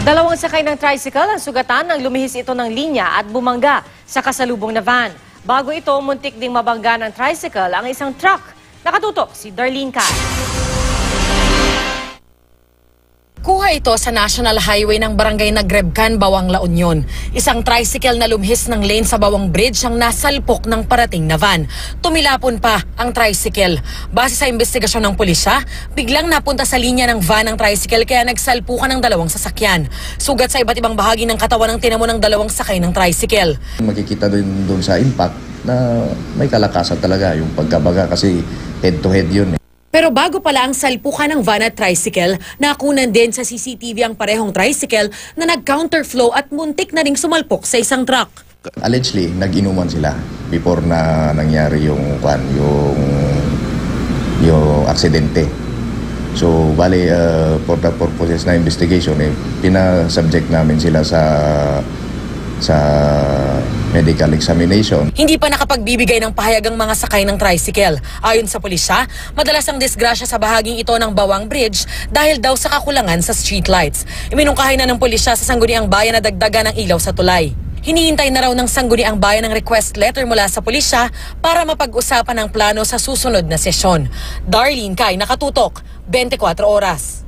Dalawang sakay ng tricycle ang sugatan nang lumihis ito ng linya at bumangga sa kasalubong na van. Bago ito, muntik ding mabangga ng tricycle ang isang truck. Nakatutok si Darlene Kai. Kuha ito sa National Highway ng Barangay Nagrebcan, Bawang La Union. Isang tricycle na lumhis ng lane sa Bawang Bridge ang nasalpok ng parating na van. Tumilapon pa ang tricycle. Base sa investigasyon ng pulisya, biglang napunta sa linya ng van ang tricycle kaya nagsalpukan ng dalawang sasakyan. Sugat sa iba't ibang bahagi ng katawan ng tinamo ng dalawang sakay ng tricycle. Makikita din doon sa impact na may kalakasan talaga yung pagkabaga kasi head-to-head yun. Pero bago pala ang salpukan ng van at tricycle, nakunan din sa CCTV ang parehong tricycle na nag-counterflow at muntik na ring sumalpok sa isang truck. Allegedly, nag-inuman sila before na nangyari yung aksidente. So, bali, for the purposes na investigation, pinasubject namin sila sa medical examination. Hindi pa nakapagbibigay ng pahayag ang mga sakay ng tricycle. Ayon sa pulisya, madalas ang disgrasya sa bahaging ito ng Bawang Bridge dahil daw sa kakulangan sa streetlights. Iminungkahi na ng pulisya sa Sangguniang Bayan na dagdagan ng ilaw sa tulay. Hinihintay na raw ng Sangguniang Bayan ng request letter mula sa pulisya para mapag-usapan ang plano sa susunod na sesyon. Darlene Kai, Nakatutok, 24 Oras.